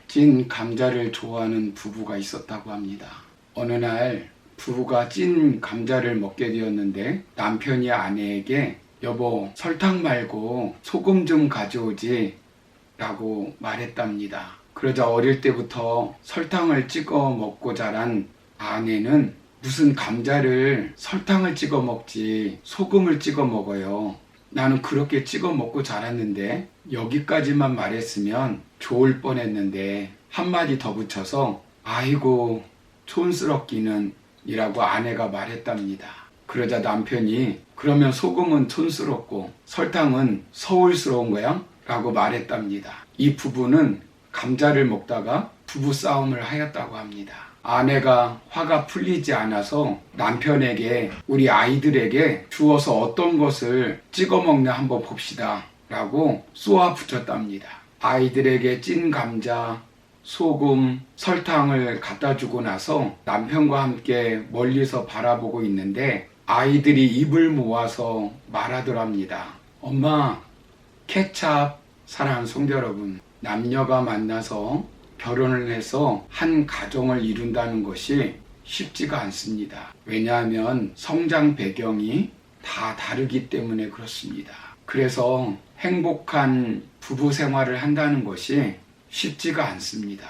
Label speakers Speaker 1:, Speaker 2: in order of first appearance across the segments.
Speaker 1: 찐 감자를 좋아하는 부부가 있었다고 합니다. 어느 날 부부가 찐 감자를 먹게 되었는데 남편이 아내에게 여보, 설탕 말고 소금 좀 가져오지 라고 말했답니다. 그러자 어릴 때부터 설탕을 찍어 먹고 자란 아내는 무슨 감자를 설탕을 찍어 먹지 소금을 찍어 먹어요. 나는 그렇게 찍어 먹고 자랐는데 여기까지만 말했으면 좋을 뻔했는데 한마디 더 붙여서 아이고 촌스럽기는 이라고 아내가 말했답니다. 그러자 남편이 그러면 소금은 촌스럽고 설탕은 서울스러운 거야? 라고 말했답니다. 이 부부는 감자를 먹다가 부부싸움을 하였다고 합니다. 아내가 화가 풀리지 않아서 남편에게 우리 아이들에게 주어서 어떤 것을 찍어 먹나 한번 봅시다 라고 쏘아 붙였답니다. 아이들에게 찐 감자, 소금, 설탕을 갖다 주고 나서 남편과 함께 멀리서 바라보고 있는데 아이들이 입을 모아서 말하더랍니다. 엄마, 케찹. 사랑하는 성도 여러분, 남녀가 만나서 결혼을 해서 한 가정을 이룬다는 것이 쉽지가 않습니다. 왜냐하면 성장 배경이 다 다르기 때문에 그렇습니다. 그래서 행복한 부부 생활을 한다는 것이 쉽지가 않습니다.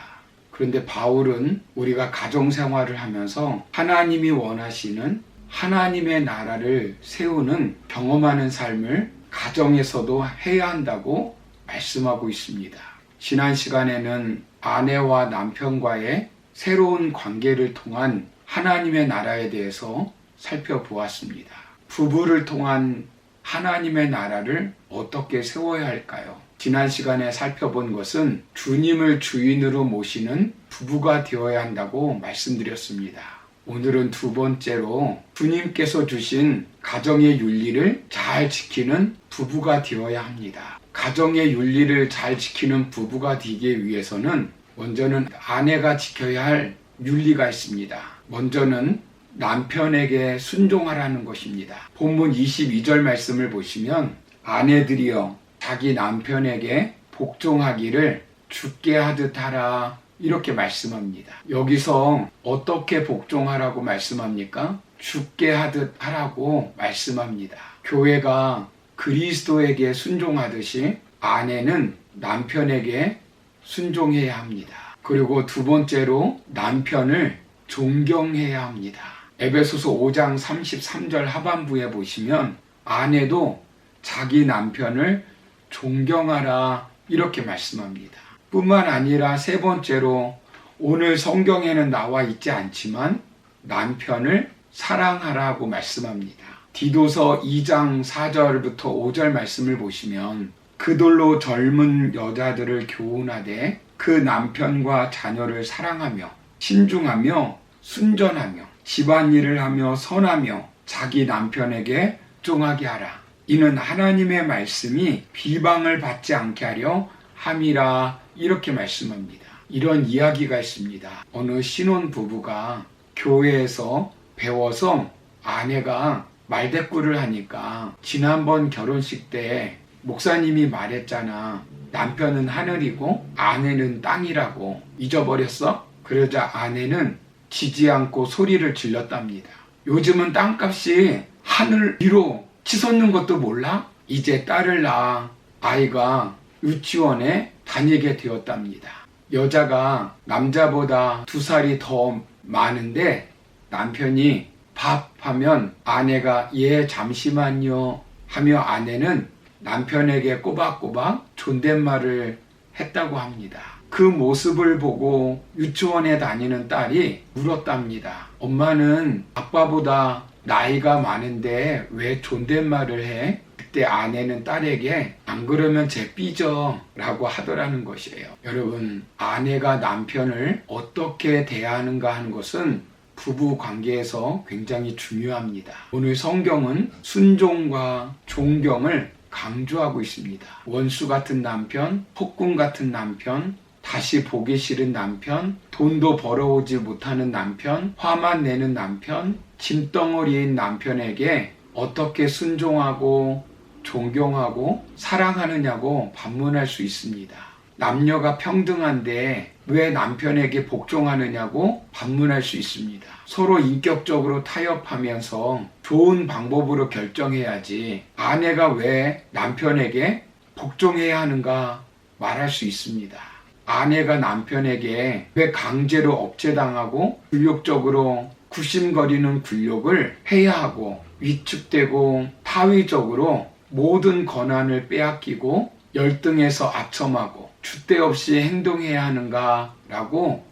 Speaker 1: 그런데 바울은 우리가 가정 생활을 하면서 하나님이 원하시는 하나님의 나라를 세우는 경험하는 삶을 가정에서도 해야 한다고 말씀하고 있습니다. 지난 시간에는 아내와 남편과의 새로운 관계를 통한 하나님의 나라에 대해서 살펴보았습니다. 부부를 통한 하나님의 나라를 어떻게 세워야 할까요? 지난 시간에 살펴본 것은 주님을 주인으로 모시는 부부가 되어야 한다고 말씀드렸습니다. 오늘은 두 번째로 주님께서 주신 가정의 윤리를 잘 지키는 부부가 되어야 합니다. 가정의 윤리를 잘 지키는 부부가 되기 위해서는 먼저는 아내가 지켜야 할 윤리가 있습니다. 먼저는 남편에게 순종하라는 것입니다. 본문 22절 말씀을 보시면 아내들이여 자기 남편에게 복종하기를 주께 하듯 하라 이렇게 말씀합니다. 여기서 어떻게 복종하라고 말씀합니까? 주께 하듯 하라고 말씀합니다. 교회가 그리스도에게 순종하듯이 아내는 남편에게 순종해야 합니다. 그리고 두 번째로 남편을 존경해야 합니다. 에베소서 5장 33절 하반부에 보시면 아내도 자기 남편을 존경하라 이렇게 말씀합니다. 뿐만 아니라 세 번째로 오늘 성경에는 나와 있지 않지만 남편을 사랑하라고 말씀합니다. 디도서 2장 4절부터 5절 말씀을 보시면 그들로 젊은 여자들을 교훈하되 그 남편과 자녀를 사랑하며 신중하며 순전하며 집안일을 하며 선하며 자기 남편에게 복종하게 하라. 이는 하나님의 말씀이 비방을 받지 않게 하려 함이라 이렇게 말씀합니다. 이런 이야기가 있습니다. 어느 신혼 부부가 교회에서 배워서 아내가 말대꾸를 하니까 지난번 결혼식 때 목사님이 말했잖아. 남편은 하늘이고 아내는 땅이라고 잊어버렸어? 그러자 아내는 지지 않고 소리를 질렀답니다. 요즘은 땅값이 하늘 위로 치솟는 것도 몰라? 이제 딸을 낳아 아이가 유치원에 다니게 되었답니다. 여자가 남자보다 2살이 더 많은데 남편이 밥 하면 아내가 예 잠시만요 하며 아내는 남편에게 꼬박꼬박 존댓말을 했다고 합니다. 그 모습을 보고 유치원에 다니는 딸이 울었답니다. 엄마는 아빠보다 나이가 많은데 왜 존댓말을 해? 그때 아내는 딸에게 안 그러면 쟤 삐져 라고 하더라는 것이에요. 여러분, 아내가 남편을 어떻게 대하는가 하는 것은 부부 관계에서 굉장히 중요합니다. 오늘 성경은 순종과 존경을 강조하고 있습니다. 원수 같은 남편, 폭군 같은 남편, 다시 보기 싫은 남편, 돈도 벌어오지 못하는 남편, 화만 내는 남편, 짐덩어리인 남편에게 어떻게 순종하고 존경하고 사랑하느냐고 반문할 수 있습니다. 남녀가 평등한데 왜 남편에게 복종하느냐고 반문할 수 있습니다. 서로 인격적으로 타협하면서 좋은 방법으로 결정해야지 아내가 왜 남편에게 복종해야 하는가 말할 수 있습니다. 아내가 남편에게 왜 강제로 억제당하고 굴욕적으로 굽심거리는 굴욕을 해야 하고 위축되고 타위적으로 모든 권한을 빼앗기고 열등해서 앞섬하고 줏대 없이 행동해야 하는가 라고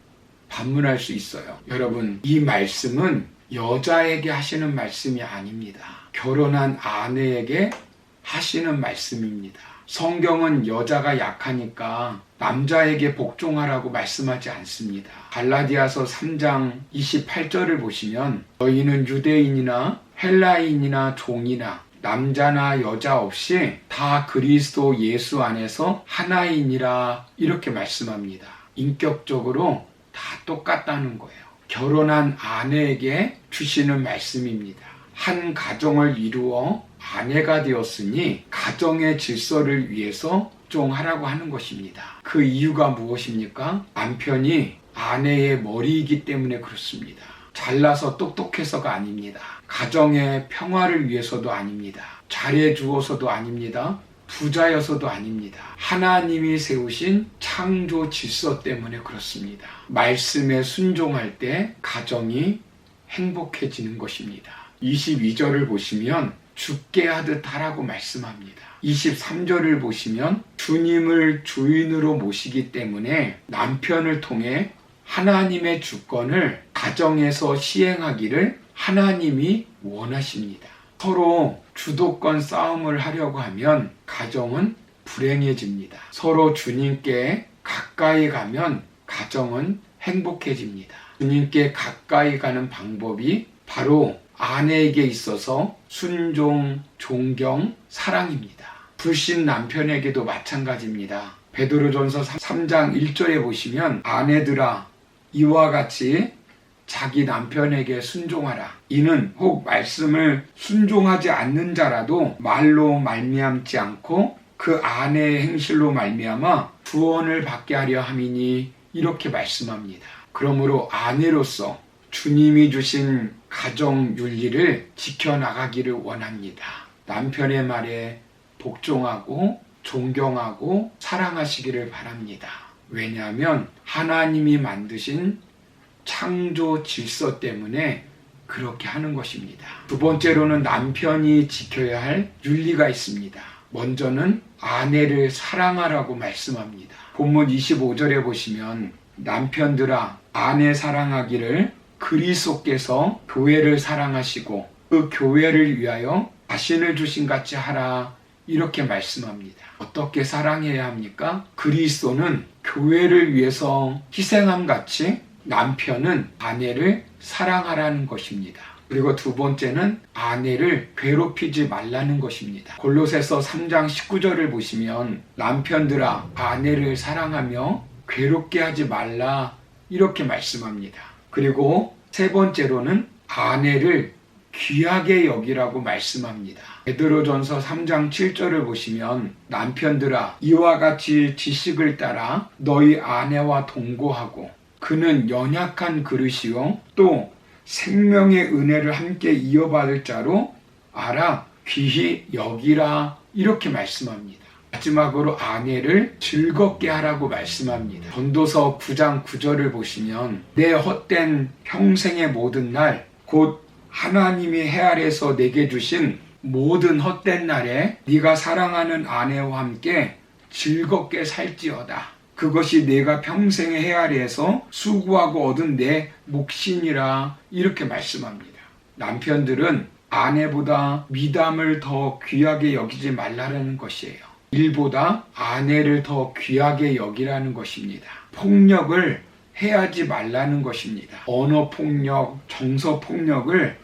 Speaker 1: 반문할 수 있어요. 여러분, 이 말씀은 여자에게 하시는 말씀이 아닙니다. 결혼한 아내에게 하시는 말씀입니다. 성경은 여자가 약하니까 남자에게 복종하라고 말씀하지 않습니다. 갈라디아서 3장 28절을 보시면 너희는 유대인이나 헬라인이나 종이나 남자나 여자 없이 다 그리스도 예수 안에서 하나이니라 이렇게 말씀합니다. 인격적으로 다 똑같다는 거예요. 결혼한 아내에게 주시는 말씀입니다. 한 가정을 이루어 아내가 되었으니 가정의 질서를 위해서 복종하라고 하는 것입니다. 그 이유가 무엇입니까? 남편이 아내의 머리이기 때문에 그렇습니다. 잘나서 똑똑해서가 아닙니다. 가정의 평화를 위해서도 아닙니다. 잘해주어서도 아닙니다. 부자여서도 아닙니다. 하나님이 세우신 창조 질서 때문에 그렇습니다. 말씀에 순종할 때 가정이 행복해지는 것입니다. 22절을 보시면 죽게 하듯 하라고 말씀합니다. 23절을 보시면 주님을 주인으로 모시기 때문에 남편을 통해 하나님의 주권을 가정에서 시행하기를 하나님이 원하십니다. 서로 주도권 싸움을 하려고 하면 가정은 불행해집니다. 서로 주님께 가까이 가면 가정은 행복해집니다. 주님께 가까이 가는 방법이 바로 아내에게 있어서 순종, 존경, 사랑입니다. 불신 남편에게도 마찬가지입니다. 베드로전서 3장 1절에 보시면 아내들아 이와 같이 자기 남편에게 순종하라. 이는 혹 말씀을 순종하지 않는 자라도 말로 말미암지 않고 그 아내의 행실로 말미암아 구원을 받게 하려 함이니 이렇게 말씀합니다. 그러므로 아내로서 주님이 주신 가정 윤리를 지켜나가기를 원합니다. 남편의 말에 복종하고 존경하고 사랑하시기를 바랍니다. 왜냐하면 하나님이 만드신 창조 질서 때문에 그렇게 하는 것입니다. 두 번째로는 남편이 지켜야 할 윤리가 있습니다. 먼저는 아내를 사랑하라고 말씀합니다. 본문 25절에 보시면 남편들아 아내 사랑하기를 그리스도께서 교회를 사랑하시고 그 교회를 위하여 자신을 주신 같이 하라 이렇게 말씀합니다. 어떻게 사랑해야 합니까? 그리스도는 교회를 위해서 희생함 같이 남편은 아내를 사랑하라는 것입니다. 그리고 두 번째는 아내를 괴롭히지 말라는 것입니다. 골로새서 3장 19절을 보시면 남편들아 아내를 사랑하며 괴롭게 하지 말라 이렇게 말씀합니다. 그리고 세 번째로는 아내를 귀하게 여기라고 말씀합니다. 베드로전서 3장 7절을 보시면 남편들아 이와 같이 지식을 따라 너희 아내와 동거하고 그는 연약한 그릇이요 또 생명의 은혜를 함께 이어받을 자로 알아 귀히 여기라 이렇게 말씀합니다. 마지막으로 아내를 즐겁게 하라고 말씀합니다. 전도서 9장 9절을 보시면 내 헛된 평생의 모든 날 곧 하나님이 해 아래서 내게 주신 모든 헛된 날에 네가 사랑하는 아내와 함께 즐겁게 살지어다. 그것이 내가 평생의 해 아래에서 수고하고 얻은 내 몫이니라 이렇게 말씀합니다. 남편들은 아내보다 미담을 더 귀하게 여기지 말라는 것이에요. 일보다 아내를 더 귀하게 여기라는 것입니다. 폭력을 해하지 말라는 것입니다. 언어폭력, 정서폭력을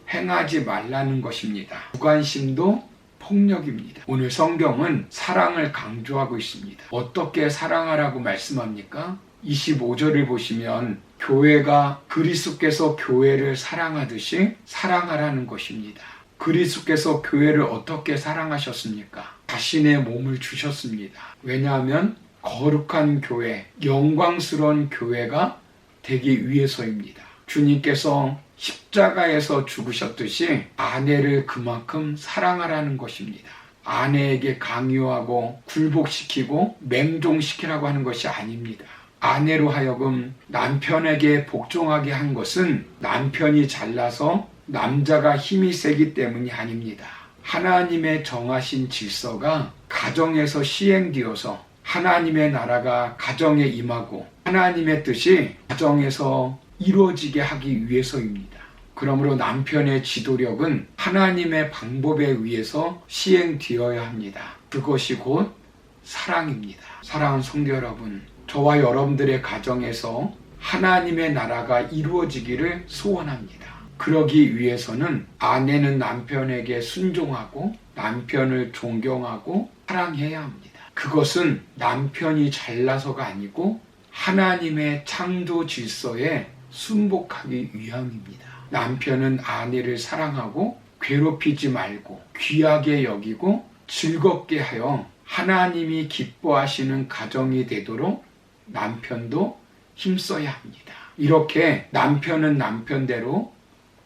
Speaker 1: 행하지 말라는 것입니다. 무관심도 폭력입니다. 오늘 성경은 사랑을 강조하고 있습니다. 어떻게 사랑하라고 말씀합니까? 25절을 보시면 교회가 그리스도께서 교회를 사랑하듯이 사랑하라는 것입니다. 그리스도께서 교회를 어떻게 사랑하셨습니까? 자신의 몸을 주셨습니다. 왜냐하면 거룩한 교회, 영광스러운 교회가 되기 위해서입니다. 주님께서 십자가에서 죽으셨듯이 아내를 그만큼 사랑하라는 것입니다. 아내에게 강요하고 굴복시키고 맹종시키라고 하는 것이 아닙니다. 아내로 하여금 남편에게 복종하게 한 것은 남편이 잘나서 남자가 힘이 세기 때문이 아닙니다. 하나님의 정하신 질서가 가정에서 시행되어서 하나님의 나라가 가정에 임하고 하나님의 뜻이 가정에서 이루어지게 하기 위해서입니다. 그러므로 남편의 지도력은 하나님의 방법에 의해서 시행되어야 합니다. 그것이 곧 사랑입니다. 사랑하는 성도 여러분, 저와 여러분들의 가정에서 하나님의 나라가 이루어지기를 소원합니다. 그러기 위해서는 아내는 남편에게 순종하고 남편을 존경하고 사랑해야 합니다. 그것은 남편이 잘나서가 아니고 하나님의 창조 질서에 순복하기 위함입니다. 남편은 아내를 사랑하고 괴롭히지 말고 귀하게 여기고 즐겁게 하여 하나님이 기뻐하시는 가정이 되도록 남편도 힘써야 합니다. 이렇게 남편은 남편대로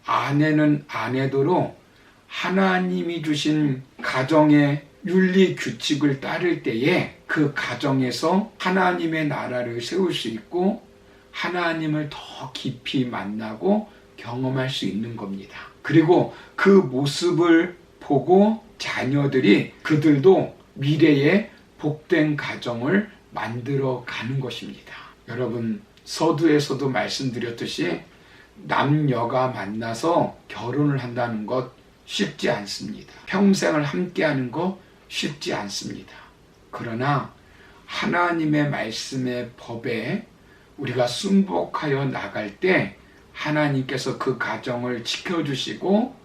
Speaker 1: 아내는 아내대로 하나님이 주신 가정의 윤리 규칙을 따를 때에 그 가정에서 하나님의 나라를 세울 수 있고 하나님을 더 깊이 만나고 경험할 수 있는 겁니다. 그리고 그 모습을 보고 자녀들이 그들도 미래에 복된 가정을 만들어 가는 것입니다. 여러분, 서두에서도 말씀드렸듯이 남녀가 만나서 결혼을 한다는 것 쉽지 않습니다. 평생을 함께하는 것 쉽지 않습니다. 그러나 하나님의 말씀의 법에 우리가 순복하여 나갈 때 하나님께서 그 가정을 지켜주시고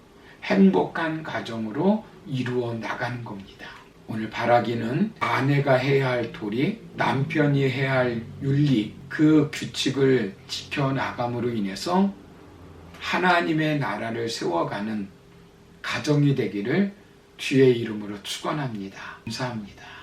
Speaker 1: 행복한 가정으로 이루어 나가는 겁니다. 오늘 바라기는 아내가 해야 할 도리, 남편이 해야 할 윤리, 그 규칙을 지켜나감으로 인해서 하나님의 나라를 세워가는 가정이 되기를 주의 이름으로 축원합니다. 감사합니다.